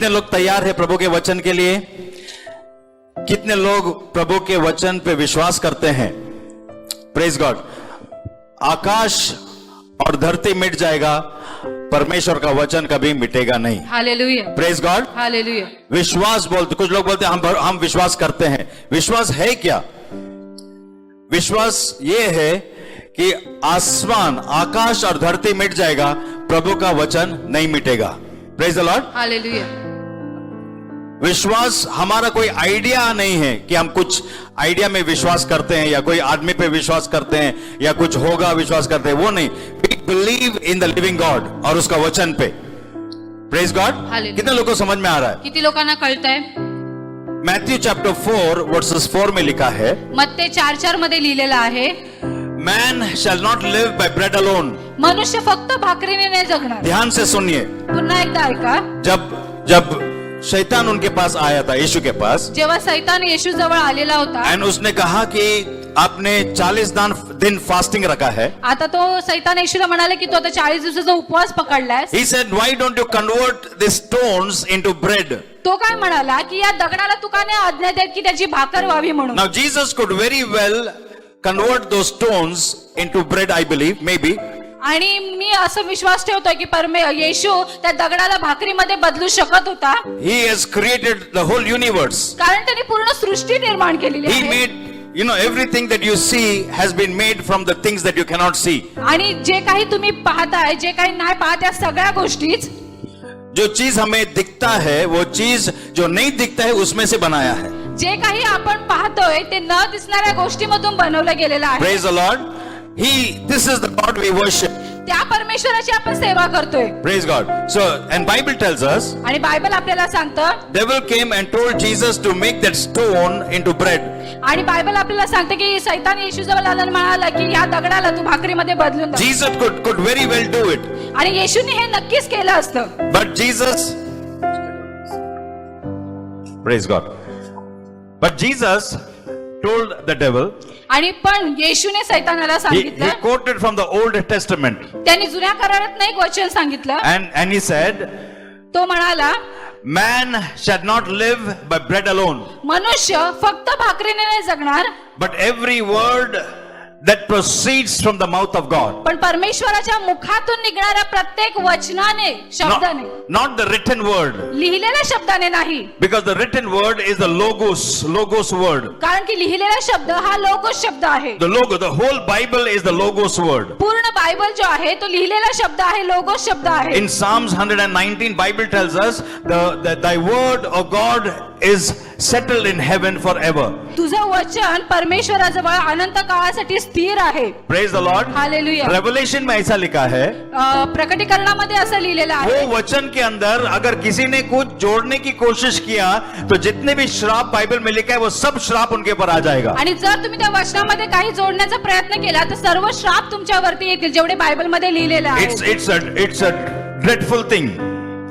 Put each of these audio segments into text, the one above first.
कितने लोग तैयार है प्रभु के वचन के लिए? कितने लोग प्रभु के वचन पे विश्वास करते हैं? Praise God. आकाश और धरती मिट जाएगा, परमेश्वर का वचन कभी मिटेगा नहीं। Hallelujah, praise God. हालेलुया। विश्वास बोलते, कुछ लोग बोलते हैं हम विश्वास करते हैं। विश्वास है क्या? विश्वास ये है कि आसमान, आकाश और धरती मिट जाएगा, प्रभु का वचन नहीं मिटेगा। Praise the Lord. हालेलुया। विश्वास हमारा कोई आइडिया नहीं है कि हम कुछ आइडिया में विश्वास करते हैं या कोई आदमी पे विश्वास करते हैं या कुछ होगा विश्वास करते हैं, वो नहीं। We believe in the living God और उसका वचन पे। Praise God. कितने लोगों को समझ में आ रहा है? किती लोकांना कळतंय? मैथ्यू चैप्टर 4 वर्सेस 4 में लिखा है, मत्ते 4:4 मध्ये लिहिलेलं आहे, man shall not live by bread alone. मनुष्य फक्त भाकरीने नाही जगणार। ध्यान से सुनिए। पुन्हा एकदा ऐका। जब शैतान उनके पास आया था, यीशु के पास, जेव्हा सैतान येशू जवळ आलेला होता, एंड उसने कहा कि आपने 40 दिन फास्टिंग रखा है। आता तो सैतान येशूला म्हणाले की तू आता 40 दिवसाचा उपवास पकडलाय। He said, why don't you convert these stones into bread? तो काय म्हणाला की या दगडाला तू का नाही आज्ञा देत की त्याची भाकर व्हावी म्हणून। Now Jesus could very well convert those stones into bread, I believe, maybe. आणि मी असं विश्वास ठेवतोय की येशू त्या दगडाला भाकरीमध्ये बदलू शकत होता। He has created the whole universe. कारण त्यांनी पूर्ण सृष्टी निर्माण केलेली He आहे। made, you know, everything that you see has been made from the things that you cannot see. आणि जे काही तुम्ही पाहताय, जे काही नाही पाहत, या सगळ्या गोष्टीच, जो चीज हमें दिखता है वो चीज जो नहीं दिखता है उसमें से बनाया है। जे काही आपण पाहतोय ते न दिसणाऱ्या गोष्टीमधून बनवलं गेलेलं आहे। Praise the Lord. This is the God we worship. त्या परमेश्वराची आपण सेवा करतोय। Praise God. So, and Bible tells us, आणि बायबल आपल्याला सांगतं, devil came and told Jesus to make that stone into bread. आणि बायबल आपल्याला सांगते की सैतान येशू जवळ आला आणि म्हणाला की या दगडाला तू भाकरीमध्ये बदलून टाक। Jesus could very well do it. आणि येशूने हे नक्कीच केलं असतं। But Jesus, praise God. But Jesus told the devil, आणि पण येशूने सैतानाला he सांगितलं, quoted from the Old Testament, त्यांनी जुन्या करारात एक वचन सांगितलं। and he said, तो म्हणाला, man shall not live by bread alone, मनुष्य फक्त भाकरीने नाही जगणार, but every word that proceeds from the mouth of God. पण परमेश्वराच्या मुखातून निघणाऱ्या प्रत्येक वचनाने, शब्दाने, Not the written word, लिहिलेल्या शब्दाने नाही, because the written word is the logos word. कारण की लिहिलेला शब्द हा लोगोस शब्द आहे। The whole Bible is the logos word. पूर्ण बायबल जो आहे तो लिहिलेला शब्द आहे, लोगोस शब्द आहे। In Psalms 119, Bible tells us thy word, O God, is settled in heaven forever. तुझं वचन परमेश्वराजवळ अनंत काळासाठी स्थिर आहे। Praise the Lord. Hallelujah. Revelation में ऐसा लिखा है, प्रकटीकरणामध्ये असं लिहिलेलं आहे, वो वचन के अंदर अगर किसी ने कुछ जोड़ने की कोशिश किया तो जितने भी श्राप बाइबल में लिखा है वो सब श्राप उनके ऊपर आ जाएगा। आणि जर तुम्ही त्या वचनामध्ये काही जोडण्याचा प्रयत्न केला तर सर्व श्राप तुमच्यावरती येतील, जेवढे बायबलमध्ये लिहिलेले आहे। It's a dreadful thing.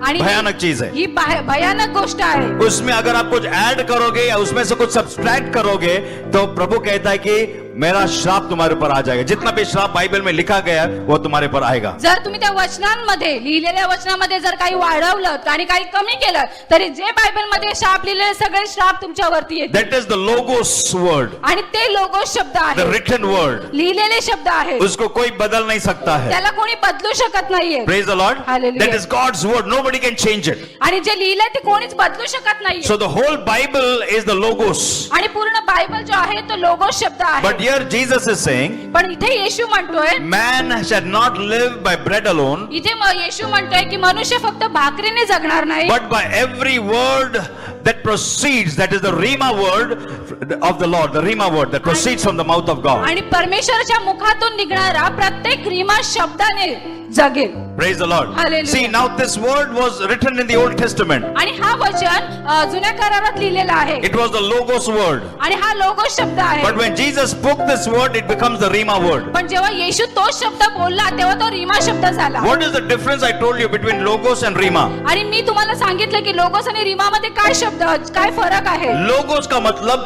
आणि भयानक चीज है। ही भयानक गोष्ट आहे। उसमें अगर आप कुछ ऐड करोगे या उसमें से कुछ सब्सट्रैक्ट करोगे तो प्रभु कहता है कि मेरा श्राप तुम्हारे ऊपर आ जाएगा। जितना भी श्राप बाइबल में लिखा गया वो तुम्हारे ऊपर आएगा। जर तुम्ही त्या वचनांमध्ये, लिहिलेल्या वचनामध्ये जर काही वाढवलं आणि काही कमी केलं तरी जे बायबलमध्ये श्राप लिहिलेले सगळे श्राप तुमच्यावरती येतील। That is the logos word. आणि ते लोगोस शब्द The आहे, written word. लिहिलेले शब्द आहे, उसको कोई बदल नहीं सकता है। त्याला कोणी बदलू शकत नाहीये। Praise the Lord. Hallelujah. That is God's word. Nobody can change it. आणि जे लिहिलंय ते कोणीच बदलू शकत नाहीये। So the whole Bible is the logos. आणि पूर्ण बायबल जो आहे तो लोगोस शब्द आहे। But here Jesus is saying, पण इथे येशू म्हणतोय, man shall not live by bread alone, इथे येशू म्हणतोय की मनुष्य फक्त भाकरीने जगणार नाही, but by every word that proceeds, that is the Rhema word of the Lord, the Rhema word that proceeds from the mouth of God. आणि परमेश्वराच्या मुखातून निघणारा प्रत्येक रीमा शब्दाने जगेल। Praise the Lord. Hallelujah. See, now this word was written in the Old Testament. आणि हा वचन जुन्या करारात लिहिलेला आहे, It was the logos word. आणि हा लोगोस शब्द आहे। But when Jesus spoke this word, it becomes the Rhema word. पण जेव्हा येशू तो शब्द बोलला तेव्हा तो रीमा शब्द झाला। What is the difference I told you between logos and Rhema? आणि मी तुम्हाला सांगितलं की लोगोस आणि रीमा मध्ये काय शब्द, काय फरक आहे। Logos का मतलब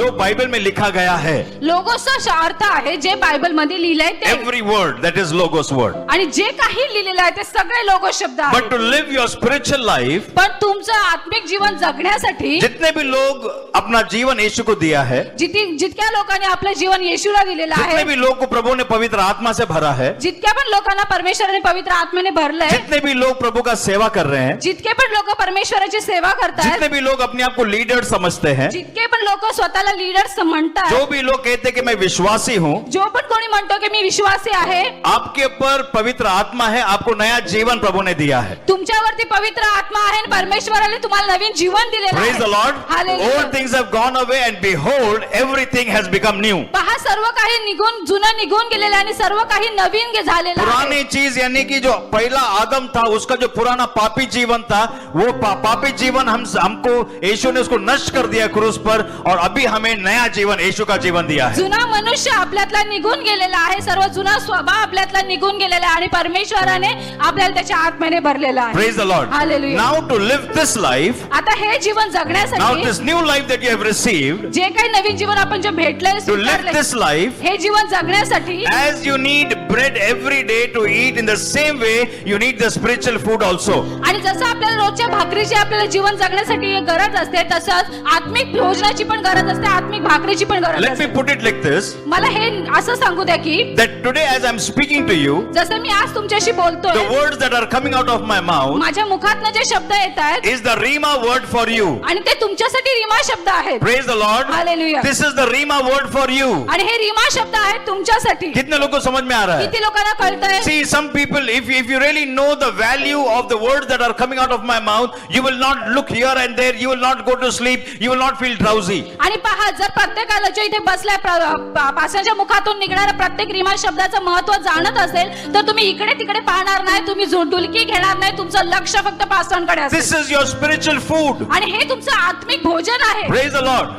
जो बाइबल में लिखा गया है, लोगोसचा अर्थ आहे जे बायबल मध्ये लिहिलंय ते, every word that is logos word. आणि जे काही लिहिलेलं आहे ते सगळे लोगोस शब्द But आहेत. to live your spiritual life, पण तुमचं आत्मिक जीवन जगण्यासाठी जितने भी लोग अपना जीवन यीशु को दिया है, जितक्या लोकांनी आपलं जीवन येशूला दिलेलं जितने आहे, भी लोग को प्रभु ने पवित्र आत्मा से भरा है, जितक्या पण लोकांना परमेश्वराने पवित्र आत्म्याने भरलंय, जितने भी लोग प्रभु का सेवा कर रहे हैं, जितके पण लोक परमेश्वराची सेवा करतायत, जितने भी लोग अपने आप को लीडर समझते हैं, जितके पण लोक स्वतःला लीडर्स म्हणतात, जो भी लोग कहते हैं कि मैं विश्वासी हूँ, जो पण कोणी म्हणतो की मी विश्वासी आहे, आपके ऊपर पवित्र आत्मा है, आपको नया जीवन प्रभु ने दिया है. तुमच्यावरती पवित्र आत्मा आहे आणि परमेश्वराने तुम्हाला नवीन जीवन दिलेलं Praise the Lord. आहे. Hallelujah. All things have gone away and behold, everything has become new. पहा सर्व काही जुनं निघून गेलेलं आहे आणि सर्व काही नवीन झालेलं आहे. पुरानी चीज यानी कि जो पहला आदम था, उसका जो पुराना पापी जीवन था, वो पापी जीवन हमको यीशु ने उसको नष्ट कर दिया क्रूस पर, और अभी हमें नया जीवन यीशु का जीवन दिया है. जुना मनुष्य आपल्यातला निघून गेलेला आहे, सर्व जुना स्वभाव आपल्यातला निघून गेलेला आहे आणि परमेश्वराने आपल्याला त्याच्या आत्म्याने भरलेला आहे. Praise the Lord. Hallelujah. Now to live this life, आता हे जीवन now जगण्यासाठी, this new life that you have received, जे काही नवीन जीवन आपण जे भेटलंय, to live स्वीकारलंय, this life, हे जीवन जगण्यासाठी, as you need bread every day to eat, in the same way you need the spiritual food also. आणि जसं आपल्याला रोजच्या भाकरीची आपल्याला जीवन जगण्यासाठी गरज असते, तसंच आत्मिक भोजनाची पण गरज असते, आत्मिक भाकरीची पण गरज Let me असते. put it like this, मला हे असं सांगू द्या की that today as I'm speaking to you, जसं मी आज तुमच्याशी the बोलतोय, words that are coming out of my mouth माझ्या मुखातनं जे शब्द येत आहेत is the Rima word for you. आणि ते तुमच्यासाठी रीमा शब्द आहेत. Praise the Lord. Hallelujah. This is the Rima word for you. आणि हे रीमा शब्द आहेत तुमच्यासाठी. कितने लोगों को समझ में आ रहा है? किती लोकांना कळतंय? See, some people, if you really know the value of the words that are coming out of my mouth, you will not look here and there, you will not go to sleep, you will not feel drowsy. आणि पहा, जर प्रत्येकाला जो इथे बसलाय पासाच्या मुखातून निघणाऱ्या प्रत्येक रीमा शब्दाचं महत्व जाणत असेल, तर तुम्ही इकडे तिकडे पाहणार नाही, तुम्ही डुलकी घेणार नाही, तुमचं लक्ष फक्त पासांकडे असेल. This is your spiritual food. आणि हे तुमचं आत्मिक भोजन आहे. Praise the Lord.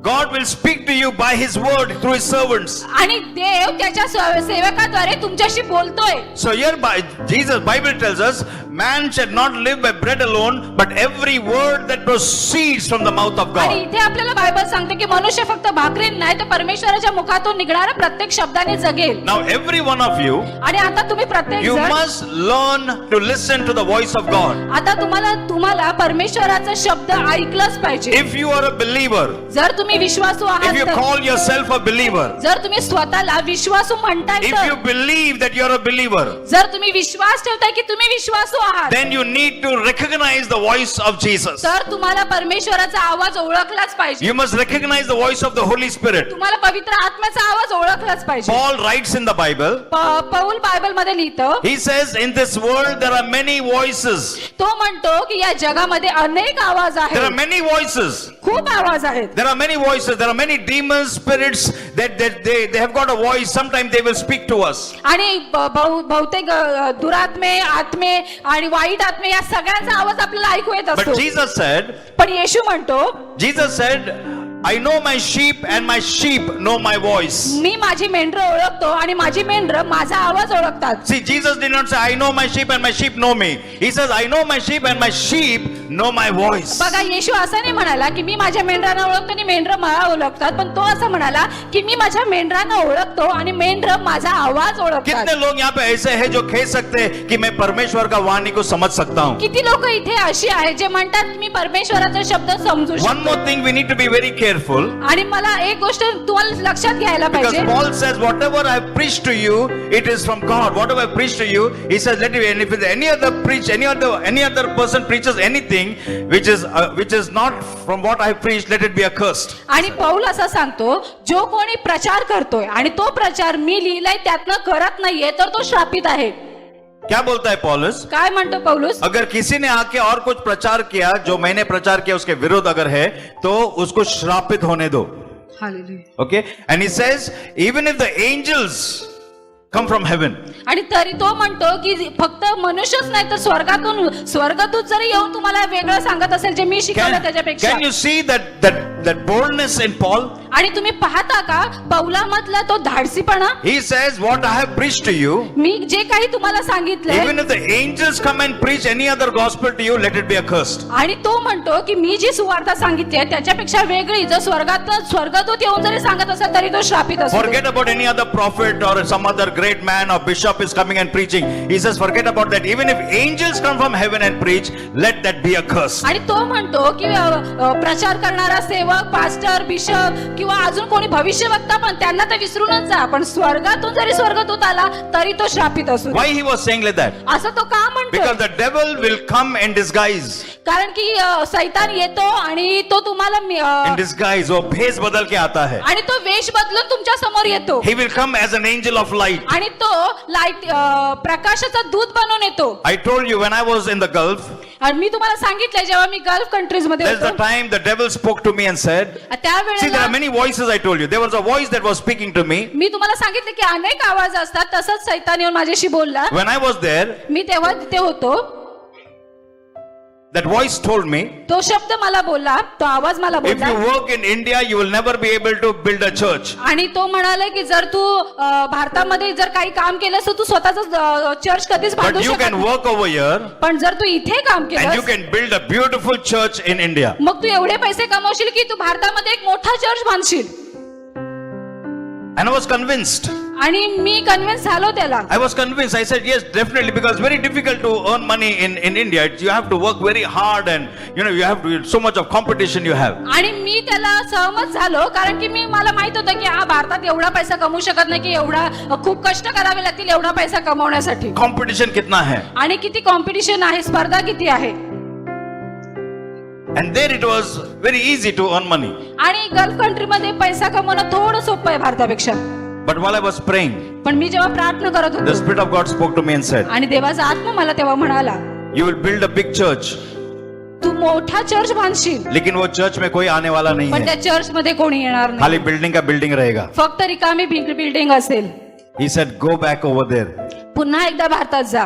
God will speak to you by His word through His servants. आणि देव त्याच्या सेवकाद्वारे तुमच्याशी बोलतोय. So here by Jesus, Bible tells us, man shall not live by bread alone, but every word that proceeds from the mouth of आणि God. इथे आपल्याला Bible सांगते की मनुष्य फक्त भाकरीने नाही तर परमेश्वराच्या मुखातून निघणाऱ्या प्रत्येक शब्दाने जगेल. Now every one of you, आणि आता तुम्ही प्रत्येक you जण, must learn to listen to the voice of God. आता तुम्हाला परमेश्वराचा शब्द ऐकलाच पाहिजे. If you are a believer, जर तुम्ही विश्वासू if you आहात तर, call yourself a believer, जर तुम्ही स्वतःला विश्वासू म्हणताय if तर, you believe that you are a believer, जर तुम्ही विश्वास ठेवताय की तुम्ही विश्वासू आहात, then you need to recognize the voice of Jesus. तर तुम्हाला परमेश्वराचा आवाज ओळखलाच पाहिजे. You must recognize the voice of the Holy Spirit. तुम्हाला पवित्र आत्म्याचा आवाज ओळखलाच पाहिजे. Paul writes in the Bible, Paul Bible मध्ये लिहितो, he says, in this world there are many voices. तो म्हणतो की या जगामध्ये अनेक आवाज There are आहेत, many voices. खूप आवाज आहेत. There are many voices. There are many demons, spirits that they have got a voice. Sometimes they will speak to us. आणि बहुतेक दुरात्मे, आत्मे आणि वाईट आत्मे या सगळ्यांचा आवाज आपल्याला ऐकू येत But असतो. Jesus said, पण येशू म्हणतो, I know my sheep and my sheep know my voice. मी माझी मेंढरं ओळखतो आणि माझी मेंढरं माझा आवाज ओळखतात. See, Jesus did not say, I know my sheep and my sheep know me. He says, I know my sheep and my sheep know my voice. बघा, येशू असं नाही म्हणाला की मी माझ्या मेंढरांना ओळखतो आणि मेंढरं मला ओळखतात, पण तो असं म्हणाला की मी माझ्या मेंढरांना ओळखतो आणि मेंढरं माझा आवाज ओळखतात. कितने लोग यहाँ पे ऐसे हैं जो कह सकते हैं कि मैं परमेश्वर का वाणी को समझ सकता हूँ? किती लोक इथे अशी आहेत जे म्हणतात की मी परमेश्वराचा शब्द समजू One शकतो. more thing we need to be very careful. आणि मला एक गोष्ट तुम्हाला लक्षात घ्यायला Because पाहिजे. Paul says, whatever I preach to you, it is from God. Whatever I preach to you, he says, let it be. And if any other person preaches anything which is not from what I preached, let it be accursed. आणि पौल असं सांगतो, जो कोणी प्रचार करतोय आणि तो प्रचार मी लिहिलाय त्यातनं करत नाहीये तर तो श्रापित आहे. क्या बोलता है पौलुस? काय म्हणतो पौलुस? अगर किसी ने आके और कुछ प्रचार किया जो मैंने प्रचार किया उसके विरोध अगर है तो उसको श्रापित होने दो. Okay? And he says, even if the angels come from heaven, आणि तरी तो म्हणतो की फक्त मनुष्यच नाही तर स्वर्गातून जरी येऊन तुम्हाला वेगळं सांगत असेल जे मी शिकवलं त्याच्यापेक्षा. can you see that boldness in Paul? आणि तुम्ही पाहता का पौलामधला तो धाडसीपणा? He says, what I have preached to you, मी जे काही तुम्हाला सांगितलंय, even if the angels come and preach any other gospel to you, let it be accursed. आणि तो म्हणतो की मी जी सुवार्ता सांगितली आहे त्याच्यापेक्षा वेगळी जर स्वर्गदूत येऊन जरी सांगत असेल तरी तो श्रापित असतो. Forget about any other prophet or some other great man or bishop is coming and preaching. He says, forget about that. Even if angels come from heaven and preach, let that be accursed. आणि तो म्हणतो की प्रचार करणारा सेवक, pastor, bishop किंवा अजून कोणी भविष्यवक्ता पण त्यांना तर विसरूनच जा, पण स्वर्गातून जरी स्वर्गदूत आला तरी तो श्रापित असतो. Why he was saying like that? असं तो का म्हणतो? Because the devil will come in disguise. कारण की सैतान येतो आणि तो तुम्हाला In disguise, वो भेष बदल के आता है. आणि तो वेश बदलून तुमच्या समोर येतो He will come as an angel of light. आणि तो लाईट प्रकाशाचा दूत बनून येतो. I told you when I was in the Gulf, आणि मी तुम्हाला सांगितलंय जेव्हा मी गल्फ कंट्रीज मध्ये there's the होतो time the devil spoke to me and said, see, there त्यावेळेला are many voices. I told you there was a voice that was speaking to me. मी तुम्हाला सांगितलं की अनेक आवाज असतात. तसंच सैतान येऊन माझ्याशी बोलला. When I was there, मी तेव्हा तिथे होतो. that voice told me, तो शब्द मला बोलला, तो आवाज मला if you बोलला work in India, you will never be able to build a church. आणि तो म्हणाला की जर तू भारतामध्ये जर काही काम केलंस तर तू स्वतःच चर्च कधीच But बांधू you शकत can नाही. work over here पण जर तू इथे काम and you केलंस can build a beautiful church in India. मग तू एवढे पैसे कमवशील की तू भारतामध्ये एक मोठा church बांधशील. And I was convinced. आणि मी कन्व्हिन्स झालो त्याला. I was convinced. I said, yes, definitely, because it's very difficult to earn money in India. You have to work very hard and, you have to, so much of competition you have. आणि मी त्याला सहमत झालो कारण की मला माहित होतं की भारतात एवढा पैसा कमवू शकत नाही, की एवढा खूप कष्ट करावे लागतील एवढा पैसा कमवण्यासाठी. Competition कितना है? आणि किती कॉम्पिटिशन आहे, स्पर्धा किती आहे. And there it was very easy to earn money. आणि गल्फ कंट्रीमध्ये पैसा कमवणं थोडं सोपं आहे भारतापेक्षा. But while I was praying, पण मी जेव्हा प्रार्थना करत the होतो Spirit of God spoke to me and said, आणि देवाचा आत्मा मला तेव्हा म्हणाला, you will build a big church, तू मोठा चर्च बांधशील लेकिन वो चर्च में कोई आने वाला नहीं पण है. त्या चर्च मध्ये कोणी येणार नाही. खाली बिल्डिंग का बिल्डिंग रहेगा. फक्त रिकामी बिल्डिंग असेल. He said, go back over there. पुन्हा एकदा भारतात जा.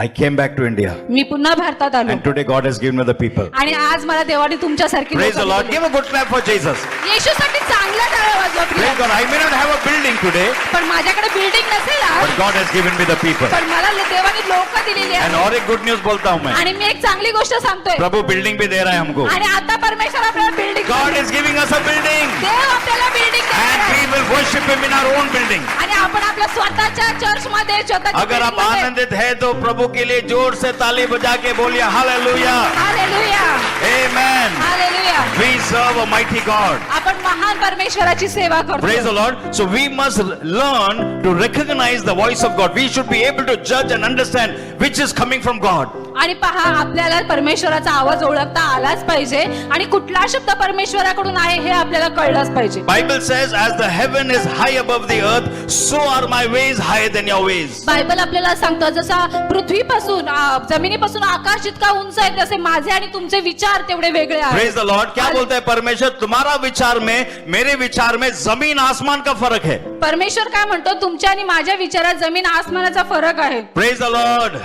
I came back to India. मी पुन्हा भारतात आलो And today God has given me the people. आणि आज मला देवाने तुमच्यासारखी Praise the लोकं Lord. दिली. Give a good clap for Jesus. येशूसाठी चांगला टाळ्या वाजवा Praise प्रिय. God. I may not have a building today, पण माझ्याकडे बिल्डिंग नसेल आज, but God has given me the people. पण मला देवाने लोक दिलेली And आहेत. और एक गुड न्यूज बोलता हूँ मैं. आणि मी एक चांगली गोष्ट सांगतोय. प्रभु बिल्डिंग भी दे रहा है हमको. आणि आता परमेश्वर आपल्याला building, God is giving us a building. देव आपल्याला बिल्डिंग देणार And we आहे. will worship Him in our own building. आणि आपण आपल्या स्वतःच्या चर्च मध्ये अगर आप आनंदित है तो प्रभु के लिए जोर से ताली बजा के बोलिए hallelujah. Hallelujah, Amen. Hallelujah. We serve a mighty God. आपण महान परमेश्वराची सेवा Praise the करतो. Lord. So we must learn to recognize the voice of God. We should be able to judge and understand which is coming from God. आणि पहा आपल्याला परमेश्वराचा आवाज ओळखता आलाच पाहिजे आणि कुठला शब्द परमेश्वराकडून आहे हे आपल्याला कळलंच पाहिजे. Bible says, as the heaven is high above the earth, so are my ways higher than your ways. Bible आपल्याला सांगतं जसा पृथ्वीपासून जमिनीपासून आकाश जितका उंच आहे तसे माझे आणि तुमचे विचार तेवढे वेगळे आहेत. Praise the Lord. क्या बोलता है परमेश्वर? तुम्हारा विचार में मेरे विचार में जमीन आसमान का फर्क है. परमेश्वर काय म्हणतो? तुमच्या आणि माझ्या विचारात जमीन आसमानाचा फरक आहे. Praise the Lord.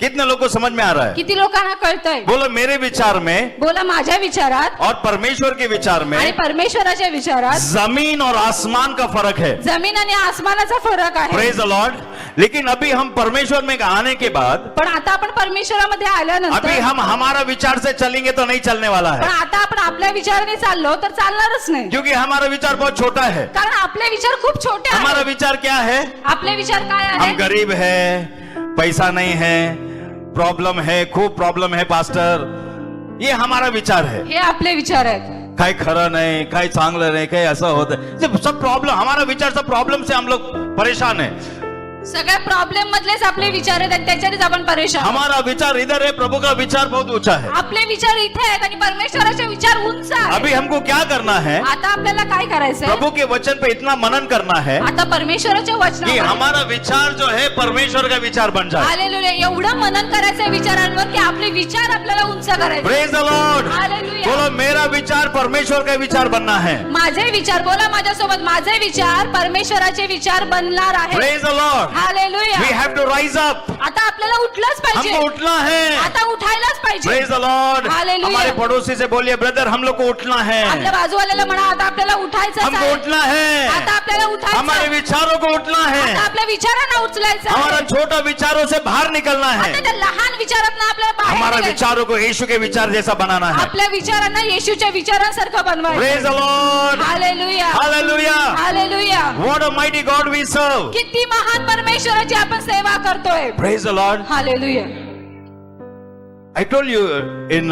कितने लोगों को समझ में आ रहा है? किती लोकांना कळतंय? बोलो मेरे विचार में बोला माझ्या विचारात और परमेश्वर के विचार में आणि परमेश्वराच्या विचारात जमीन और आसमान का फर्क है. जमीन आणि आसमानाचा फरक आहे. Praise the Lord. लेकिन अभी हम परमेश्वर में आने के बाद पण आता आपण परमेश्वरामध्ये आल्यानंतर अभी हम हमारा विचार से चलेंगे तो नहीं चलने वाला पण है. आता आपण आपल्या विचाराने चाललो तर चालणारच नाही. क्योंकि हमारा विचार बहुत छोटा है. कारण आपले विचार खूप छोटे हमारा आहेत. विचार क्या है? आपले विचार काय हम आहे? गरीब है, पैसा नहीं है, प्रॉब्लम है, खूप प्रॉब्लम है पास्टर. ये हमारा विचार है. हे आपले विचार आहेत. काही खरं नाही, काही चांगलं नाही, काही असं होतं. सब प्रॉब्लम, हमारा विचार सब प्रॉब्लम से हम लोग परेशान है. सगळ्या प्रॉब्लेम मधलेच आपले विचार आहेत आणि त्याच्यानेच आपण परेशान. हमारा विचार इधर है, प्रभु का विचार बहुत ऊंचा है. आपले विचार इथे आहेत आणि परमेश्वराचे विचार उंच आहेत. अभी हमको क्या करना है? आता आपल्याला काय करायचंय? प्रभु के वचन पे इतना मनन करना है आता परमेश्वराच्या कि वचनावर हमारा विचार जो है परमेश्वर का विचार बन जाए. हालेलुया, एवढं मनन करायचंय विचारांवर की आपले विचार आपल्याला उंच करायचे. Praise the Lord. हालेलुया. बोलो मेरा विचार परमेश्वर का विचार बनना है. माझे विचार, बोला माझ्यासोबत, माझे विचार परमेश्वराचे विचार बनणार आहे. Praise the Lord. Hallelujah. We have to rise up. आता आपल्याला उठलंच पाहिजे. हमको उठना है. आता उठायलाच पाहिजे. Praise the Lord. हालेलुया. हमारे पड़ोसी से बोलिए ब्रदर हम लोग को उठना है. आपल्या बाजूवाल्याला म्हणा आता आपल्याला आपल्याला उठायचं हमको आहे. उठना है, आता आपल्याला उठायचं हमारे आहे. विचारों को उठना है, आता आपल्या विचारांना उचलायचं हमारा आहे. छोटा विचारों से बाहर निकलना है, आता त्या लहान विचारांना आपल्याला बाहेर हमारा निघायचं. विचारों को यीशु के विचार जैसा बनाना है. आपल्या विचारांना येशूच्या विचारांसारखं बनवायचं. Praise the Lord. Hallelujah, Hallelujah. Hallelujah. What a mighty God we serve. किती महान परमेश्वराची आपण सेवा करतोय. Praise the Lord. Hallelujah. I told you in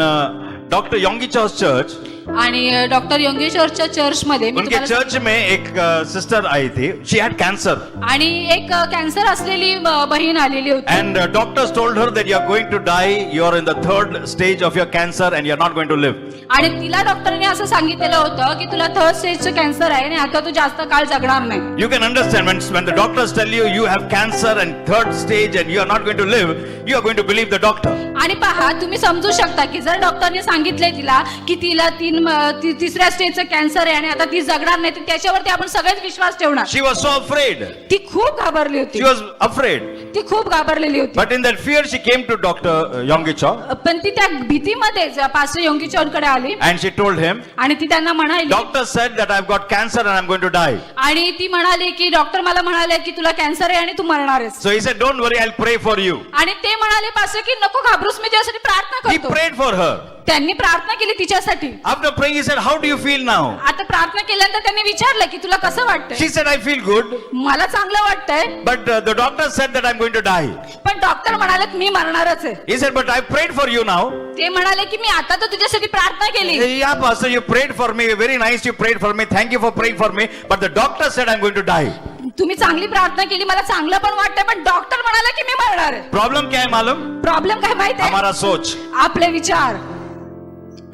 Dr. Yonggi Cho's church, आणि डॉक्टर योगेश्वरच्या चर्चमध्ये मी उनके तुम्हाला चर्च में एक सिस्टर आई थी. She had cancer आणि एक कॅन्सर असलेली बहीण आलेली होती. and doctors told her that you are going to die. You are in the third stage of your cancer and you are not going to live. आणि तिला डॉक्टरने असं सांगितलेलं होतं की तुला थर्ड स्टेजचं कॅन्सर आहे आणि आता तू जास्त काळ जगणार नाही. You can understand when the doctors tell you you have cancer and third stage and you are not going to live, you are going to believe the doctor. आणि पहा तुम्ही समजू शकता की जर डॉक्टरने सांगितलंय तिला की तिला तिसऱ्या स्टेजचं कॅन्सर आहे आणि आता ती जगणार नाही तर त्याच्यावरती आपण सगळेच विश्वास ठेवणार. She was so afraid. ती खूप घाबरली होती. She was afraid. ती खूप घाबरलेली होती. But in that fear she came to Dr. Yonggi Cho पण ती त्या भीतीमध्येच पास्टर योंगी चौनकडे आली and she told him, आणि ती त्यांना म्हणाली, doctor said that I've got cancer and I'm going to die. आणि ती म्हणाली की डॉक्टर मला म्हणाले की तुला कॅन्सर आहे आणि तू मरणार आहेस. So he said, don't worry, I'll pray for you. आणि ते म्हणाले पास्टर की नको घाबरूस, मी तुझ्यासाठी प्रार्थना He करतो. prayed for her. त्यांनी प्रार्थना केली तिच्यासाठी. After praying, he said, how do you feel now? आता प्रार्थना केल्यानंतर त्यांनी विचारलं की तुला कसं वाटतंय. She said, I feel good. मला चांगलं वाटतंय. But the doctor said that I'm going to die. पण डॉक्टर म्हणाले मी मरणारच आहे. He said, but I prayed for you now. ते म्हणाले की मी आता तर तुझ्यासाठी प्रार्थना केली. Yeah, pastor, you prayed for me. Very nice, you prayed for me. Thank you for praying for me. But the doctor said I'm going to die. तुम्ही चांगली प्रार्थना केली, मला चांगलं पण वाटतंय, पण डॉक्टर म्हणाले की मी मरणार आहे. Problem क्या है मालूम? प्रॉब्लेम काय माहिती आहे? हमारा सोच. आपले विचार.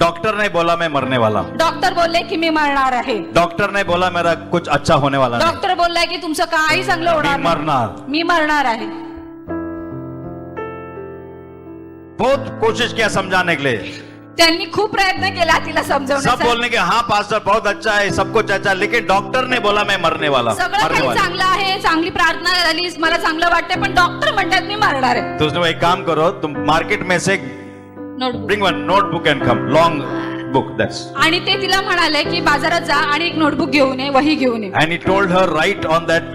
डॉक्टर ने बोला मैं मरने वाला हूँ. डॉक्टर बोलले की मी मरणार आहे. डॉक्टर ने बोला मेरा कुछ अच्छा होने वाला नहीं. डॉक्टर बोललाय की तुमचं काही चांगलं होणार मी नाही. मरणार. मी मरणार आहे. बहुत कोशिश किया समझाने के लिए. त्यांनी खूप प्रयत्न केला तिला सब समजवण्याचा. बोलने के हाँ पास्टर बहुत अच्छा है, सब कुछ अच्छा है, लेकिन डॉक्टर ने बोला मैं मरने वाला हूँ. सगळं मरने काही वाला. चांगलं आहे, चांगली प्रार्थना झाली, मला चांगलं वाटतंय, पण डॉक्टर म्हणतात मी मरणार आहे. तो उसने एक काम करो, तुम मार्केट में से notebook. bring one notebook and come, long book, that's. आणि ते तिला म्हणाले की बाजारात जा आणि एक नोटबुक घेऊन ये, वही घेऊन ये. And he told her, write on that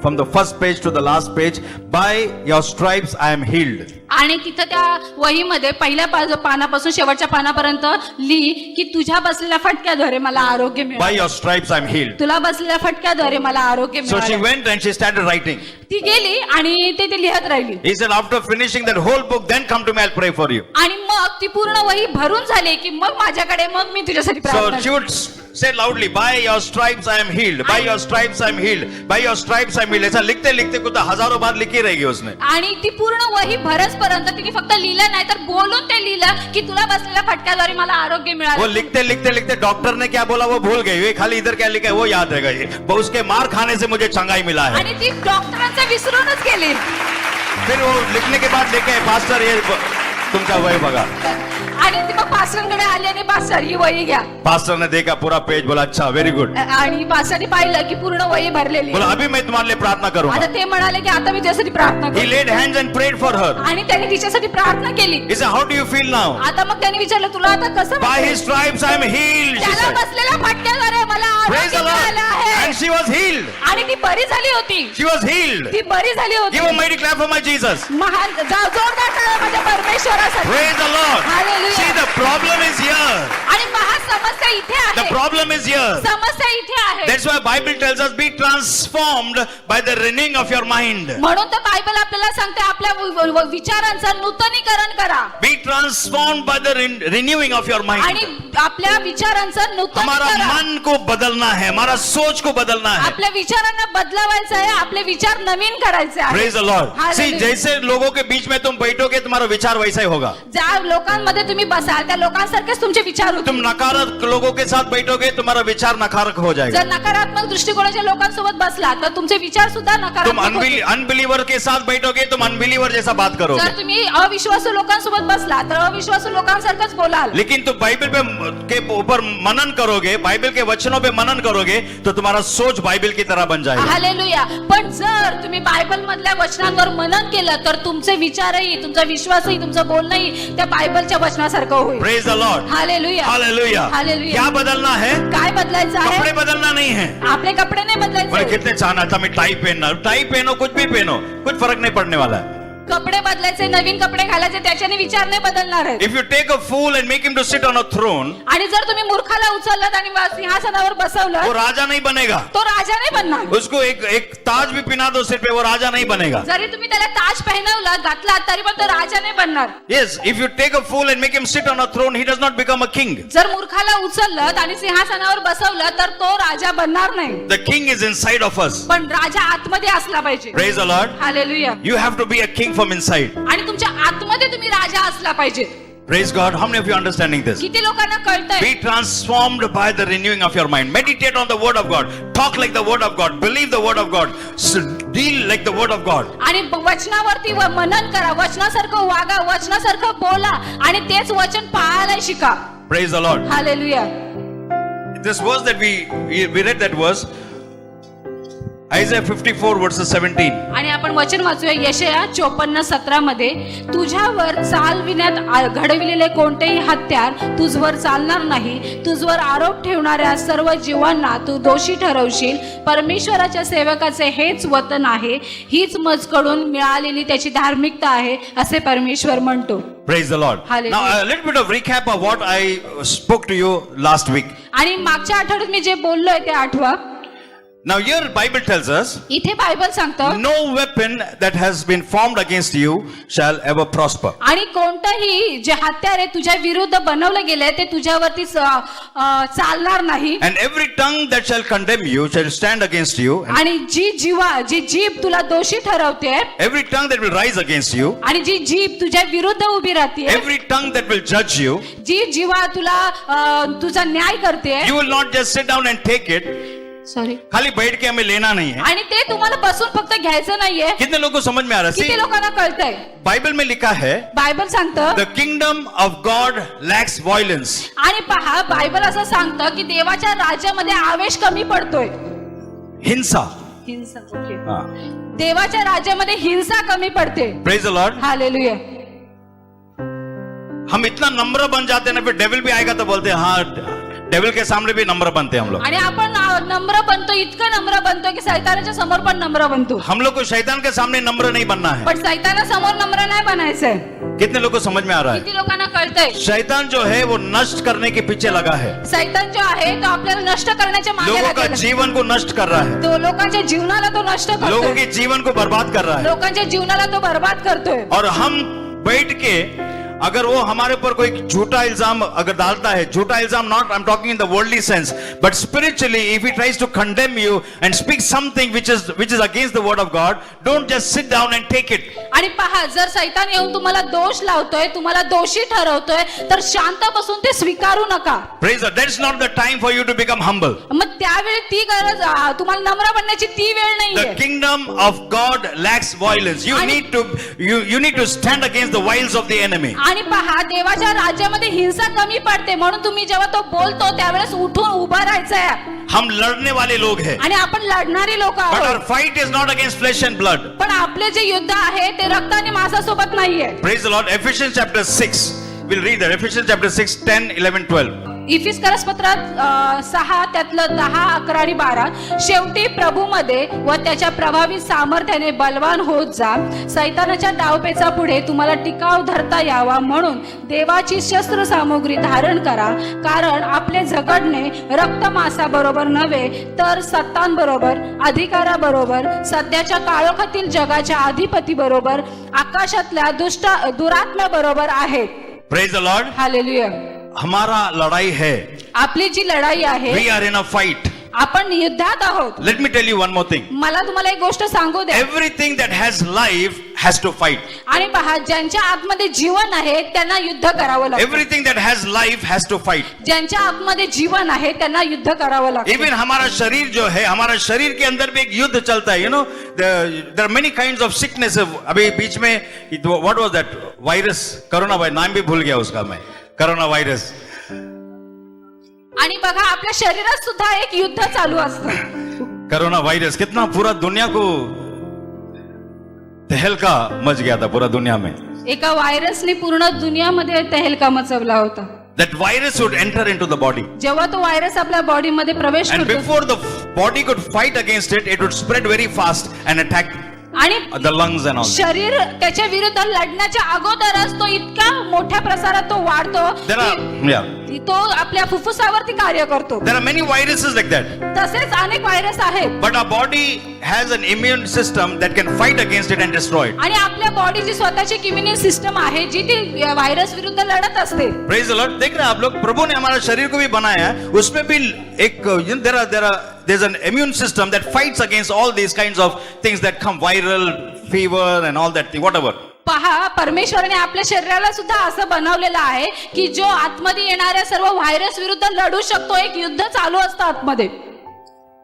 from the first page to the last page, by your stripes I am healed. आणि तिथं त्या वहीमध्ये पहिल्या पानापासून शेवटच्या पानापर्यंत लिही की तुझ्या बसलेल्या फटक्याद्वारे मला आरोग्य By मिळाले. your stripes I am healed. तुला बसलेल्या फटक्याद्वारे मला आरोग्य So she मिळाले. went and she started writing. ती गेली आणि ते लिहत राहिली. He said, after finishing that whole book, then come to me, I'll pray for you. आणि मग ती पूर्ण वही भरून झाली की मग माझ्याकडे, मग मी तुझ्यासाठी So प्रार्थना she would say loudly, by your stripes I am healed. By your stripes I am healed. By your stripes I am healed. ऐसा लिखते लिखते कुछ हजारों बार लिखी रहेगी उसने. आणि ती पूर्ण वही भरस पर्यंत तिने फक्त लिहिलं नाही तर बोलून ते लिहिलं की तुला बसलेल्या फटक्याद्वारे मला आरोग्य वो मिळालं. लिखते लिखते लिखते डॉक्टर ने क्या बोला वो भूल गई. ये खाली इधर क्या लिखा है वो याद रहेगा. ये उसके मार खाने से मुझे चंगाई मिला है. आणि ती डॉक्टरांचं विसरूनच गेली. फिर वो लिखने के बाद लिखे, पास्टर ये तुमचा वही बघा. आणि ती मग पास्टरांकडे आली आणि पास्टर ही वही घ्या. पास्टर ने देखा पूरा पेज, बोला अच्छा वेरी गुड. आणि पास्टरने पाहिलं की पूर्ण वही भरलेली. बोला अभी मैं तुम्हारे लिए प्रार्थना करूंगा. आता ते म्हणाले की आता मी तुझ्यासाठी प्रार्थना He करतो. laid hands and prayed for her. आणि त्यांनी तिच्यासाठी प्रार्थना केली. He said, how do you feel now? आता मग त्यांनी विचारलं तुला आता कसं By वाटतंय? his stripes I am healed, she त्याला said. बसलेल्या फटक्याद्वारे मला Praise आरोग्य the मिळालं Lord. आहे. And she was healed. आणि ती बरी झाली होती. She was healed. ती बरी झाली होती. Give a mighty clap for my Jesus. महान जोरदार टाळ्या माझ्या परमेश्वरासाठी. Praise the Lord. Hallelujah. See, the problem is here. आणि महा समस्या इथे The आहे. problem is here. समस्या इथे आहे. That's why Bible tells us be transformed by the renewing of your mind. म्हणून तर बायबल आपल्याला सांगते आपल्या विचारांचं नूतनीकरण करा. Be transformed by the renewing of your mind. आणि आपल्या विचारांचं हमारा नूतनीकरण. मन को बदलना है, हमारा सोच को बदलना है. आपल्या विचारांना बदलवायचं आहे, आपले विचार नवीन करायचे आहे. Praise the Lord. See, Hallelujah. जैसे लोगों के बीच में तुम बैठोगे तुम्हारा विचार वैसा ही होगा. ज्या लोकांमध्ये तुम्ही बसाल त्या लोकांसारखेच तुमचे विचार होतील. तुम नकारात्मक लोगों के साथ बैठोगे तुम्हारा विचार नकारात्मक हो जाएगा. जर नकारात्मक दृष्टिकोनाच्या लोकांसोबत बसला तर तुमचे विचार सुद्धा तुम नकारात्मक होतील. अनबिलीवर के साथ बैठोगे तुम अनबिलीवर जैसा बात करोगे. जर तुम्ही अविश्वासू लोकांसोबत बसला तर अविश्वासू लोकांसारखंच बोलाल. लेकिन तुम बाइबल के ऊपर मनन करोगे, बाइबल के वचनों पे मनन करोगे तो तुम्हारा सोच बाइबल की तरह बन जाएगा. हालेलुया. पण जर तुम्ही बायबल मधल्या वचनांवर मनन केलं तर तुमचे विचारही, तुमचा विश्वासही, तुमचं बोलणंही त्या बायबलच्या वचनासारखं होईल. Praise the Lord. Hallelujah. Hallelujah. Hallelujah. क्या बदलना है? काय बदलायचं आहे? कपडे बदलना नहीं है। आपले कपडे नाही बोले बदलायचे, कितने चाहना था मैं टाई पहनना, टाई पहनो कुछ भी पहनो, कुछ फर्क नहीं पड़ने वाला है। कपडे बदलायचे, नवीन कपडे घालायचे, त्याच्याने विचार नाही बदलणार आहे. If you take a fool and make him to sit on a throne, आणि जर तुम्ही मूर्खाला उचललात आणि सिंहासनावर वो बसवलं, राजा नहीं बनेगा। तो राजा नाही बनणार. उसको एक ताज भी पिना दो सिर पे, वो राजा नहीं बनेगा। जरी तुम्ही त्याला ताज पहिनवला घातला तरी पण तो राजा नाही बनणार. Yes, if you take a fool and make him sit on a throne, he does not become a king. जर मूर्खाला उचललं आणि सिंहासनावर बसवलं तर तो राजा बनणार नाही. The king is inside of us. पण राजा आतमध्ये असला पाहिजे. Praise the Lord. Hallelujah. You have to be a king from inside. आणि तुमच्या आतमध्ये तुम्ही राजा असला पाहिजे. Praise God. How many of you are understanding this? किती लोकांना कळतंय? Be transformed by the renewing of your mind. Meditate on the word of God. Talk like the word of God. Believe the word of God. Deal like the word of God. आणि वचनावरती मनन करा, वचनासारखं वागा, वचनासारखं बोला आणि तेच वचन पाळायला शिका. Praise the Lord. Hallelujah. This verse that we read that verse, Isaiah 54 verses 17. आणि आपण वचन वाचूया यशया 54:17 मध्ये, तुझ्यावर चालविण्यात घडविलेले कोणतेही हत्यार तुझवर चालणार नाही. तुझवर आरोप ठेवणाऱ्या सर्व जीवांना तू दोषी ठरवशील. परमेश्वराच्या सेवकाचे हेच वतन आहे, हीच मजकडून मिळालेली त्याची धार्मिकता आहे असे परमेश्वर म्हणतो. Praise the Lord. Hallelujah. Now a little bit of recap of what I spoke to you last week. आणि मागच्या आठवड्यात मी जे बोललोय ते आठवा. Now here Bible tells us, इथे बायबल सांगतं, no weapon that has been formed against you shall ever prosper. आणि कोणतंही जे हत्यार आहे तुझ्या विरुद्ध बनवलं गेलंय ते तुझ्यावरती चालणार नाही. And every tongue that shall condemn you shall stand against you. आणि जी जीभ तुला दोषी ठरवते, Every tongue that will rise against you, आणि जी जीभ तुझ्या विरुद्ध उभी राहते, every tongue that will judge you, जी जीवा तुला तुझा न्याय करते, you will not just sit down and take it. Sorry, खाली बैठ के हमें लेना नहीं है. आणि ते तुम्हाला बसून फक्त घ्यायचं नाहीये. कितने लोगों को समझ में आ रहा है? किती लोकांना कळतंय? बाइबल में लिखा है, बायबल सांगतं, the kingdom of God lacks violence. आणि पहा बायबल असं सांगतं की देवाच्या राज्यामध्ये आवेश कमी पडतोय. हिंसा. हिंसा, ओके. हाँ. देवाच्या राज्यामध्ये हिंसा कमी पडते. Praise the Lord. हालेलुया. हम इतना नम्र बन जाते हैं ना, फिर डेविल भी आएगा तो बोलते हैं हाँ, डेविल के सामने भी नम्र बनते हैं हम लोग. आणि आपण नम्र बनतो, इतकं नम्र बनतो की सैतानाच्या समोर पण नम्र बनतो. हम लोग को शैतान के सामने नम्र नहीं बनना है. पण सैतानासमोर नम्र नाही बनायचंय. कितने लोगों को समझ में आ रहा है? किती लोकांना कळतंय? शैतान जो है वो नष्ट करने के पीछे लगा है. सैतान जो आहे तो आपल्याला नष्ट करण्याच्या मागे लोगों का लागलेला आहे. जीवन को नष्ट कर रहा है. तो लोकांच्या जीवनाला तो नष्ट लोगों करतोय. के जीवन को बर्बाद कर रहा है. लोकांच्या जीवनाला तो बर्बाद करतोय. और हम बैठ के अगर वो हमारे ऊपर कोई झूठा इल्जाम अगर डालता है, झूठा इल्जाम, not I am talking in the worldly sense, but spiritually if he tries to condemn you and speak something which is against the word of God, don't just sit down and take it. आणि पहा, जर सैतान येऊन तुम्हाला दोष लावतोय, तुम्हाला दोषी ठरवतोय, तर शांत बसून ते स्वीकारू नका. Praise God. That's not the time for you to become humble. मग त्यावेळी ती गरज, तुम्हाला नम्र बनण्याची ती वेळ The नाहीये. kingdom of God lacks violence. You need to stand against the wiles of the enemy. आणि पहा, देवाच्या राज्यामध्ये हिंसा कमी पडते, म्हणून तुम्ही जेव्हा तो बोलतो त्यावेळेस उठून उभा राहायचंय. हम लड़ने वाले लोग हैं. आणि आपण लढणारी लोक But आहोत. our fight is not against flesh and blood. पण आपले जे युद्ध आहे ते रक्त आणि मांसासोबत नाहीये. Praise the Lord. Ephesians chapter 6. We'll read that. Ephesians chapter 6, 10, 11, 12. इफिसकरस पत्रात 6 त्यातलं 10, 11 आणि 12. शेवटी प्रभूमध्ये व त्याच्या प्रभावी सामर्थ्याने बलवान होत जा. सैतानाच्या डावपेचा पुढे तुम्हाला टिकाव धरता यावा म्हणून देवाची शस्त्र सामुग्री धारण करा. कारण आपले झगडणे रक्त मांसाबरोबर नव्हे, तर सत्तांबरोबर, अधिकाराबरोबर, सध्याच्या काळोखातील जगाच्या अधिपती बरोबर, आकाशातल्या दुरात्म्याबरोबर आहेत. Praise the Lord. हालेलुया. हमारा लड़ाई है. आपली जी लढाई आहे, We are in a fight. आपण युद्धात आहोत. Let me tell you one more thing. मला तुम्हाला एक गोष्ट सांगू द्या. Everything that has life has to fight. आणि पहा, ज्यांच्या आतमध्ये जीवन आहे त्यांना युद्ध करावं लागतं. Everything that has life has to fight. ज्यांच्या आतमध्ये जीवन आहे त्यांना युद्ध करावं लागतं. Even हमारा शरीर जो है, हमारा शरीर के अंदर भी एक युद्ध चलता है. You know, there are many kinds of sickness. अभी बीच में what was that virus? Corona virus, नाम भी भूल गया उसका मैं. Corona virus. आणि बघा, आपल्या शरीरात सुद्धा एक युद्ध चालू असतं. कोरोना वायरस कितना पूरा दुनिया को तहलका मच गया था, पूरा दुनिया में. एका व्हायरसने पूर्ण दुनियामध्ये तहलका मचवला होता. that virus would enter into the body. जेव्हा तो व्हायरस आपल्या बॉडीमध्ये प्रवेश And करतो before the body could fight against it, it would spread very fast and attack आणि the lungs and all that. शरीर त्याच्या विरुद्ध लढण्याच्या अगोदरच तो इतका मोठ्या प्रसारात तो वाढतो There are, yeah, की तो आपल्या फुफ्फुसावरती कार्य करतो. there are many viruses like that. तसेच अनेक व्हायरस आहेत But our body has an immune system that can fight against it and destroy it. आणि आपल्या बॉडीची स्वतःची इम्युनिटी सिस्टम आहे जी ती व्हायरस विरुद्ध लढत असते. Praise the Lord. देख रहे हैं आप लोग, प्रभु ने हमारा शरीर को भी बनाया है, उसमें भी एक there's an immune system that fights against all these kinds of things that come, viral, fever and all that thing, whatever. पहा, परमेश्वराने आपल्या शरीराला सुद्धा असं बनवलेलं आहे की जो आतमध्ये येणाऱ्या सर्व व्हायरस विरुद्ध लढू शकतो. एक युद्ध चालू असतं आतमध्ये.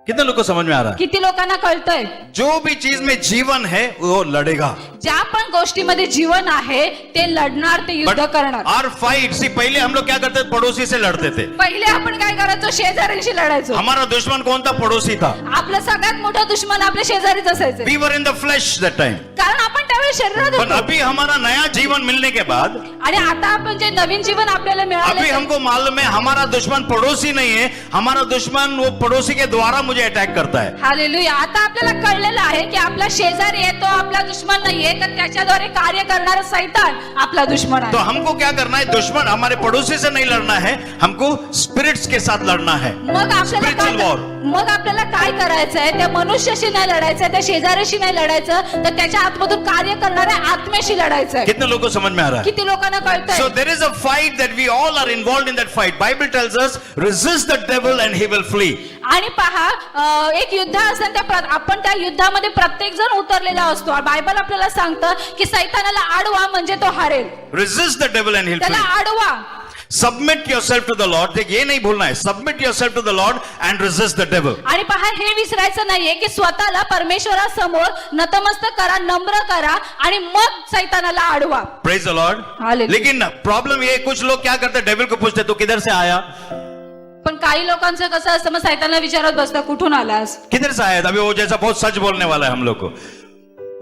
कितने लोग को समझ में आ रहा है? किती लोकांना कळतंय? जो भी चीज में जीवन है वो लड़ेगा. ज्या पण गोष्टीमध्ये जीवन आहे ते लढणार, ते युद्ध करणार. our fight, see, पहले हम लोग क्या करते थे? पड़ोसी से लड़ते थे. पहिले आपण काय करायचो? शेजाऱ्यांशी लढायचो. हमारा दुश्मन कौन था? पड़ोसी था. आपला सगळ्यात मोठा दुश्मन आपल्या शेजारीच असायचे. We were in the flesh that time. कारण आपण त्यावेळेस शरीरात पण होतो. अभी हमारा नया जीवन मिलने के बाद आणि आता आपण जे नवीन जीवन आपल्याला अभी मिळालं, हमको मालूम है हमारा दुश्मन पड़ोसी नहीं है, हमारा दुश्मन वो पड़ोसी के द्वारा मुझे अटैक करता है. हालेलुया. आता आपल्याला कळलेलं आहे की आपला शेजारी आहे तो आपला दुश्मन नाहीये, तर त्याच्याद्वारे कार्य करणारा सैतान आपला दुश्मन तो आहे. हमको क्या करना है? दुश्मन हमारे पड़ोसी से नहीं लड़ना है, हमको स्पिरिट्स के साथ लड़ना है. मग आपल्याला Spiritual war. मग आपल्याला काय करायचंय? त्या मनुष्याशी नाही लढायचं, त्या शेजाऱ्याशी नाही लढायचं, तर त्याच्या आतमधून कार्य करणाऱ्या आत्म्याशी लढायचंय. कितने लोगों को समझ में आ रहा है? किती लोकांना So कळतंय? there is a fight that we all are involved in that fight. Bible tells us, resist the devil and he will flee. आणि पहा, एक युद्ध असतं, आपण त्या युद्धामध्ये प्रत्येक जण उतरलेला असतो. बायबल आपल्याला सांगतं की सैतानाला अडवा म्हणजे तो हारेल. Resist the devil and he'll त्याला flee. अडवा. Submit yourself to the Lord. देख, ये नहीं भूलना है. Submit yourself to the Lord and resist the devil. आणि पहा, हे विसरायचं नाहीये की स्वतःला परमेश्वरासमोर नतमस्तक करा, नम्र करा आणि मग सैतानाला अडवा. Praise the Lord. Hallelujah. लेकिन प्रॉब्लम ये, कुछ लोग क्या करते? डेविल को पूछते, तू किधर से आया? पण काही लोकांचं कसं असतं, मग सैतानाला विचारत बसतं, कुठून आलास? किधर से आया? अभी वो जैसा बहुत सच बोलने वाला है हम लोग को.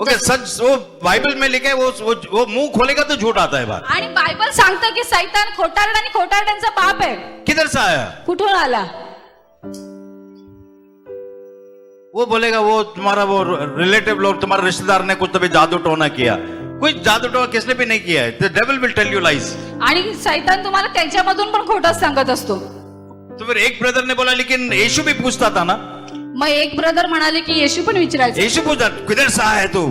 ओके, सच वो बाइबल में लिखा है, वो मुंह खोलेगा तो झूठ आता है बाहर. आणि बायबल सांगतं की सैतान खोटारड आणि खोटारड्यांचा बाप आहे. किधर से आया? कुठून आला? वो बोलेगा वो तुम्हारा वो रिलेटिव लोग, तुम्हारे रिश्तेदार ने कुछ तो भी जादू टोना किया. कोई जादू टोना किसने भी नहीं किया है. The devil will tell you lies. आणि सैतान तुम्हाला त्यांच्यामधून पण खोटच सांगत असतो. तो फिर एक ब्रदर ने बोला, लेकिन यीशु भी पूछता था ना. मग एक ब्रदर म्हणाले की येशू पण विचारायचं. यीशु पूछता, किधर से आया है तू?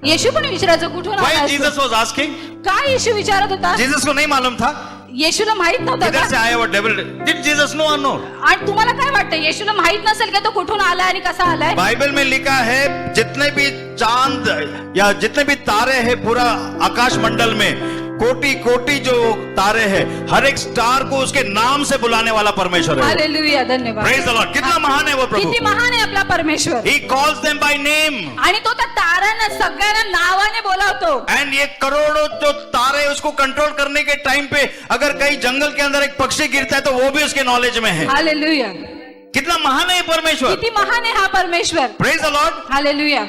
येशू पण विचारायचं, कुठून Why आलास? Jesus was asking? काय येशू विचारत होता? जीसस को नहीं मालूम था येशूला माहित नव्हतं किधर से का? आया वो डेविल. डिड जीसस नो और नो? आणि तुम्हाला काय वाटतं, येशूला माहित नसेल का तो कुठून आलाय आणि कसा आलाय? बाइबल में लिखा है, जितने भी चांद या जितने भी तारे हैं पूरा आकाश मंडल में, कोटि कोटि जो तारे हैं, हर एक स्टार को उसके नाम से बुलाने वाला परमेश्वर है. हालेलुया. धन्यवाद. Praise the Lord. कितना महान है वो प्रभु. किती महान आहे आपला परमेश्वर. He calls them by name. आणि तो त्या ताऱ्यांना सगळ्यांना नावाने बोलावतो. And ये करोड़ों जो तारे उसको कंट्रोल करने के टाइम पे अगर कहीं जंगल के अंदर एक पक्षी गिरता है तो वो भी उसके नॉलेज में है. हालेलुया. कितना महान है ये परमेश्वर. किती महान आहे हा परमेश्वर. Praise the Lord. हालेलुया.